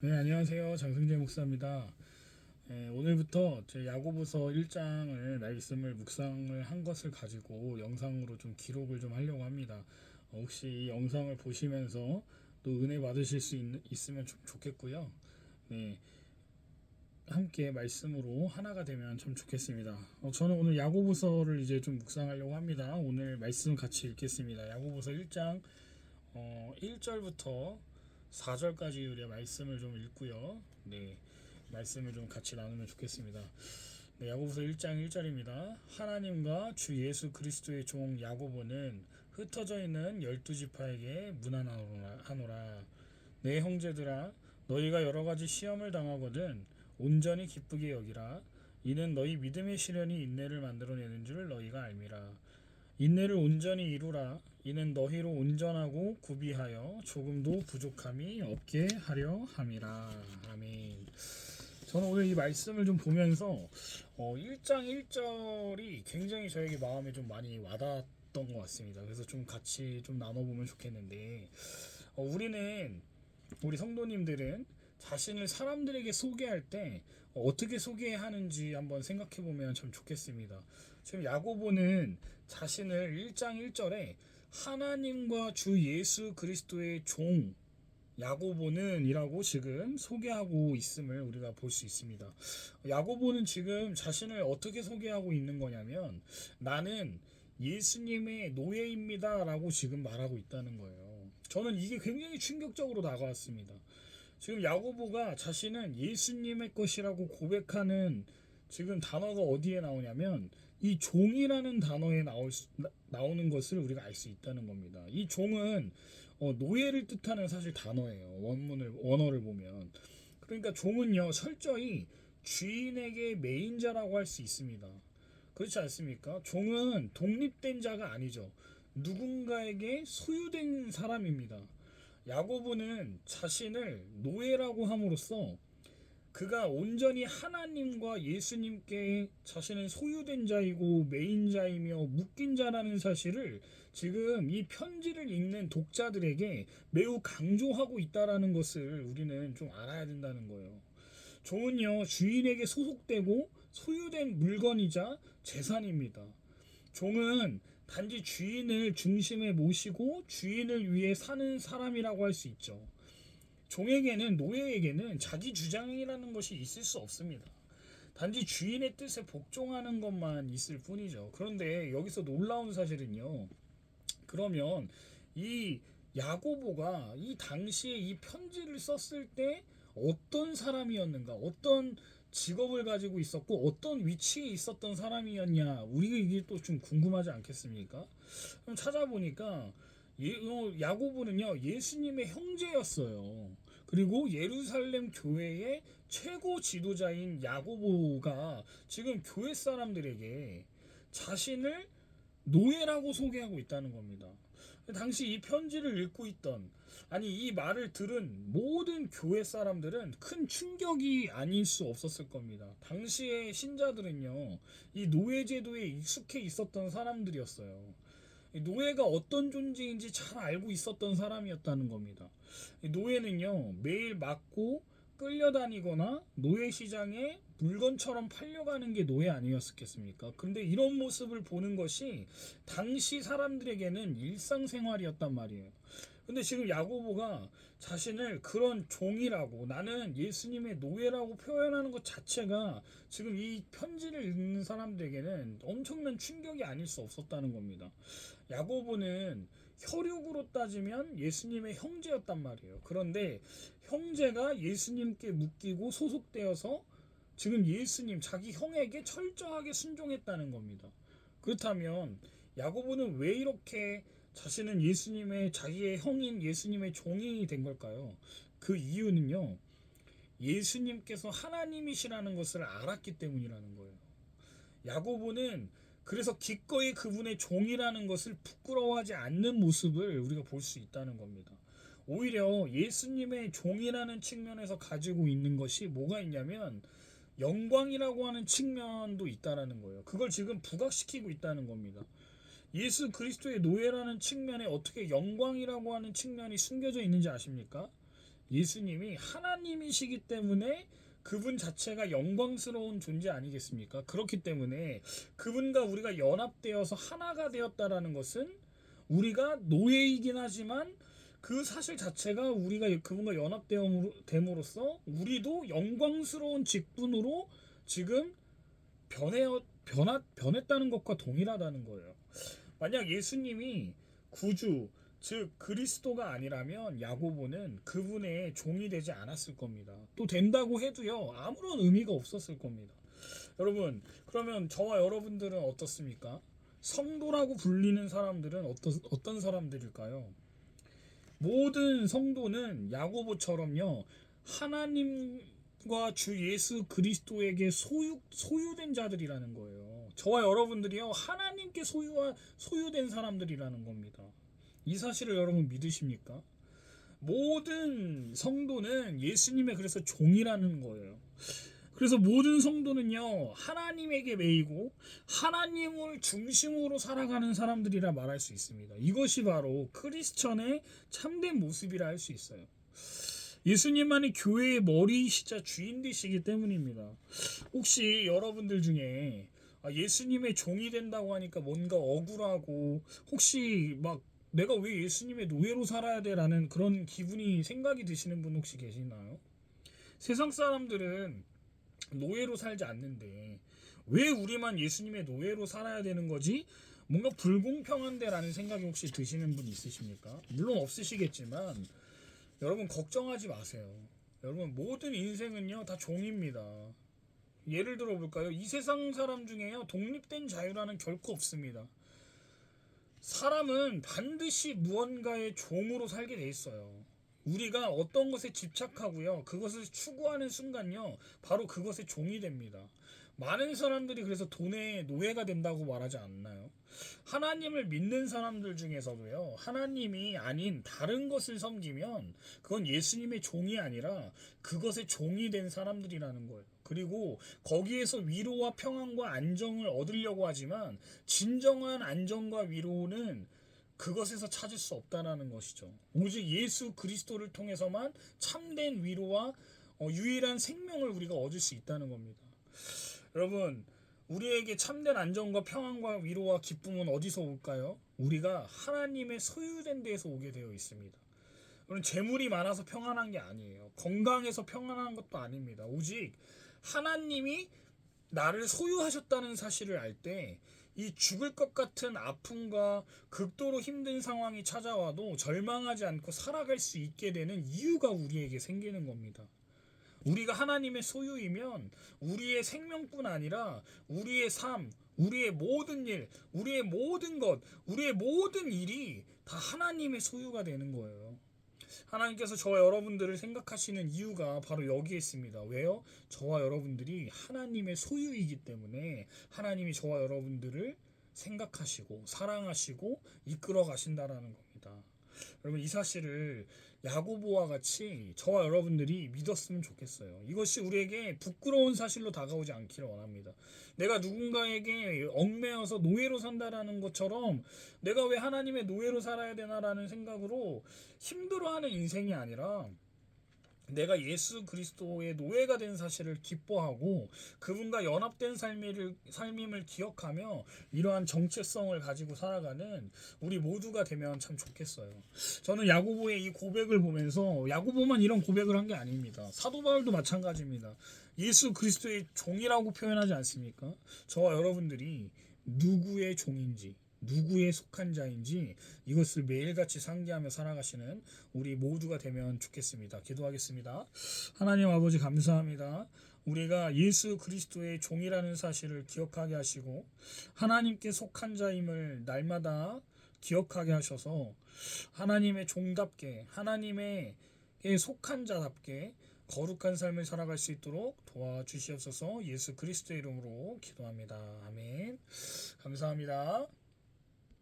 네, 안녕하세요. 장승재 목사입니다. 오늘부터 제 야고보서 1장을 말씀을 묵상을 한 것을 가지고 영상으로 좀 기록을 좀 하려고 합니다. 혹시 이 영상을 보시면서 또 은혜 받으실 수 있으면 좀 좋겠고요. 네, 함께 말씀으로 하나가 되면 참 좋겠습니다. 저는 오늘 야고보서를 이제 좀 묵상하려고 합니다. 오늘 말씀 같이 읽겠습니다. 야고보서 1장 1절부터 4절까지 우리가 말씀을 좀 읽고요. 네, 말씀을 좀 같이 나누면 좋겠습니다. 네, 야고보서 1장 1절입니다. 하나님과 주 예수 그리스도의 종 야고보는 흩어져 있는 12지파에게 문안하노라. 내 형제들아, 너희가 여러 가지 시험을 당하거든 온전히 기쁘게 여기라. 이는 너희 믿음의 시련이 인내를 만들어내는 줄 너희가 알미라. 인내를 온전히 이루라. 이는 너희로 온전하고 구비하여 조금도 부족함이 없게 하려 함이라. 아멘. 저는 오늘 이 말씀을 좀 보면서 1장 1절이 굉장히 저에게 마음에 좀 많이 와닿았던 것 같습니다. 그래서 좀 같이 좀 나눠보면 좋겠는데, 우리 성도님들은 자신을 사람들에게 소개할 때 어떻게 소개해야 하는지 한번 생각해 보면 참 좋겠습니다. 지금 야고보는 자신을 1장 1절에 하나님과 주 예수 그리스도의 종 야고보는 이라고 지금 소개하고 있음을 우리가 볼 수 있습니다. 야고보는 지금 자신을 어떻게 소개하고 있는 거냐면 나는 예수님의 노예입니다 라고 지금 말하고 있다는 거예요. 저는 이게 굉장히 충격적으로 다가왔습니다. 지금 야고보가 자신은 예수님의 것이라고 고백하는 지금 단어가 어디에 나오냐면 이 종이라는 단어에 나오는 것을 우리가 알 수 있다는 겁니다. 이 종은 노예를 뜻하는 사실 단어예요. 원어를 보면. 그러니까 종은요 철저히 주인에게 매인자라고 할 수 있습니다. 그렇지 않습니까? 종은 독립된 자가 아니죠. 누군가에게 소유된 사람입니다. 야고보는 자신을 노예라고 함으로써 그가 온전히 하나님과 예수님께 자신은 소유된 자이고 메인자이며 묶인 자라는 사실을 지금 이 편지를 읽는 독자들에게 매우 강조하고 있다라는 것을 우리는 좀 알아야 된다는 거예요. 종은요 주인에게 소속되고 소유된 물건이자 재산입니다. 종은 단지 주인을 중심에 모시고 주인을 위해 사는 사람이라고 할 수 있죠. 종에게는 노예에게는 자기 주장이라는 것이 있을 수 없습니다. 단지 주인의 뜻에 복종하는 것만 있을 뿐이죠. 그런데 여기서 놀라운 사실은요. 그러면 이 야고보가 이 당시에 이 편지를 썼을 때 어떤 사람이었는가, 어떤 직업을 가지고 있었고 어떤 위치에 있었던 사람이었냐, 우리가 이게 또 좀 궁금하지 않겠습니까? 그럼 찾아보니까 야고보는요 예수님의 형제였어요. 그리고 예루살렘 교회의 최고 지도자인 야고보가 지금 교회 사람들에게 자신을 노예라고 소개하고 있다는 겁니다. 당시 이 편지를 읽고 있던 이 말을 들은 모든 교회 사람들은 큰 충격이 아닐 수 없었을 겁니다. 당시의 신자들은요 이 노예 제도에 익숙해 있었던 사람들이었어요. 노예가 어떤 존재인지 잘 알고 있었던 사람이었다는 겁니다. 노예는요 매일 맞고 끌려다니거나 노예 시장에 물건처럼 팔려가는 게 노예 아니었겠습니까? 근데 이런 모습을 보는 것이 당시 사람들에게는 일상생활이었단 말이에요. 근데 지금 야고보가 자신을 그런 종이라고 나는 예수님의 노예라고 표현하는 것 자체가 지금 이 편지를 읽는 사람들에게는 엄청난 충격이 아닐 수 없었다는 겁니다. 야고보는 혈육으로 따지면 예수님의 형제였단 말이에요. 그런데 형제가 예수님께 묶이고 소속되어서 지금 예수님 자기 형에게 철저하게 순종했다는 겁니다. 그렇다면 야고보는 왜 이렇게 자신은 예수님의 자기의 형인 예수님의 종이 된 걸까요? 그 이유는요. 예수님께서 하나님이시라는 것을 알았기 때문이라는 거예요. 야고보는 그래서 기꺼이 그분의 종이라는 것을 부끄러워하지 않는 모습을 우리가 볼 수 있다는 겁니다. 오히려 예수님의 종이라는 측면에서 가지고 있는 것이 뭐가 있냐면 영광이라고 하는 측면도 있다라는 거예요. 그걸 지금 부각시키고 있다는 겁니다. 예수 그리스도의 노예라는 측면에 어떻게 영광이라고 하는 측면이 숨겨져 있는지 아십니까? 예수님이 하나님이시기 때문에 그분 자체가 영광스러운 존재 아니겠습니까? 그렇기 때문에 그분과 우리가 연합되어서 하나가 되었다라는 것은 우리가 노예이긴 하지만 그 사실 자체가 우리가 그분과 연합됨으로써 우리도 영광스러운 직분으로 지금 변했다는 것과 동일하다는 거예요. 만약 예수님이 구주 즉 그리스도가 아니라면 야고보는 그분의 종이 되지 않았을 겁니다. 또 된다고 해도요 아무런 의미가 없었을 겁니다. 여러분 그러면 저와 여러분들은 어떻습니까? 성도라고 불리는 사람들은 어떤 사람들일까요? 모든 성도는 야고보처럼요 하나님과 주 예수 그리스도에게 소유된 자들이라는 거예요. 저와 여러분들이요 하나님께 소유된 사람들이라는 겁니다. 이 사실을 여러분 믿으십니까? 모든 성도는 예수님의 그래서 종이라는 거예요. 그래서 모든 성도는요 하나님에게 매이고 하나님을 중심으로 살아가는 사람들이라 말할 수 있습니다. 이것이 바로 크리스천의 참된 모습이라 할 수 있어요. 예수님만이 교회의 머리이시자 주인 되시기 때문입니다. 혹시 여러분들 중에 예수님의 종이 된다고 하니까 뭔가 억울하고 혹시 막 내가 왜 예수님의 노예로 살아야 돼 라는 그런 기분이 생각이 드시는 분 혹시 계시나요? 세상 사람들은 노예로 살지 않는데 왜 우리만 예수님의 노예로 살아야 되는 거지? 뭔가 불공평한데 라는 생각이 혹시 드시는 분 있으십니까? 물론 없으시겠지만 여러분 걱정하지 마세요. 여러분 모든 인생은요 다 종입니다. 예를 들어 볼까요? 이 세상 사람 중에요 독립된 자유라는 결코 없습니다. 사람은 반드시 무언가의 종으로 살게 돼 있어요. 우리가 어떤 것에 집착하고요 그것을 추구하는 순간요 바로 그것의 종이 됩니다. 많은 사람들이 그래서 돈의 노예가 된다고 말하지 않나요? 하나님을 믿는 사람들 중에서도요 하나님이 아닌 다른 것을 섬기면 그건 예수님의 종이 아니라 그것의 종이 된 사람들이라는 거예요. 그리고 거기에서 위로와 평안과 안정을 얻으려고 하지만 진정한 안정과 위로는 그것에서 찾을 수 없다는 것이죠. 오직 예수 그리스도를 통해서만 참된 위로와 유일한 생명을 우리가 얻을 수 있다는 겁니다. 여러분 우리에게 참된 안정과 평안과 위로와 기쁨은 어디서 올까요? 우리가 하나님의 소유된 데에서 오게 되어 있습니다. 여러분 재물이 많아서 평안한 게 아니에요. 건강해서 평안한 것도 아닙니다. 오직 하나님이 나를 소유하셨다는 사실을 알 때 이 죽을 것 같은 아픔과 극도로 힘든 상황이 찾아와도 절망하지 않고 살아갈 수 있게 되는 이유가 우리에게 생기는 겁니다. 우리가 하나님의 소유이면 우리의 생명뿐 아니라 우리의 삶, 우리의 모든 일, 우리의 모든 것, 우리의 모든 일이 다 하나님의 소유가 되는 거예요. 하나님께서 저와 여러분들을 생각하시는 이유가 바로 여기에 있습니다. 왜요? 저와 여러분들이 하나님의 소유이기 때문에 하나님이 저와 여러분들을 생각하시고 사랑하시고 이끌어 가신다라는 겁니다. 여러분 이 사실을 야고보와 같이 저와 여러분들이 믿었으면 좋겠어요. 이것이 우리에게 부끄러운 사실로 다가오지 않기를 원합니다. 내가 누군가에게 얽매여서 노예로 산다라는 것처럼 내가 왜 하나님의 노예로 살아야 되나라는 생각으로 힘들어하는 인생이 아니라 내가 예수 그리스도의 노예가 된 사실을 기뻐하고 그분과 연합된 삶임을 기억하며 이러한 정체성을 가지고 살아가는 우리 모두가 되면 참 좋겠어요. 저는 야고보의 이 고백을 보면서 야고보만 이런 고백을 한 게 아닙니다. 사도 바울도 마찬가지입니다. 예수 그리스도의 종이라고 표현하지 않습니까? 저와 여러분들이 누구의 종인지 누구에 속한 자인지 이것을 매일같이 상기하며 살아가시는 우리 모두가 되면 좋겠습니다. 기도하겠습니다. 하나님 아버지 감사합니다. 우리가 예수 그리스도의 종이라는 사실을 기억하게 하시고 하나님께 속한 자임을 날마다 기억하게 하셔서 하나님의 종답게 하나님의 속한 자답게 거룩한 삶을 살아갈 수 있도록 도와주시옵소서. 예수 그리스도의 이름으로 기도합니다. 아멘. 감사합니다.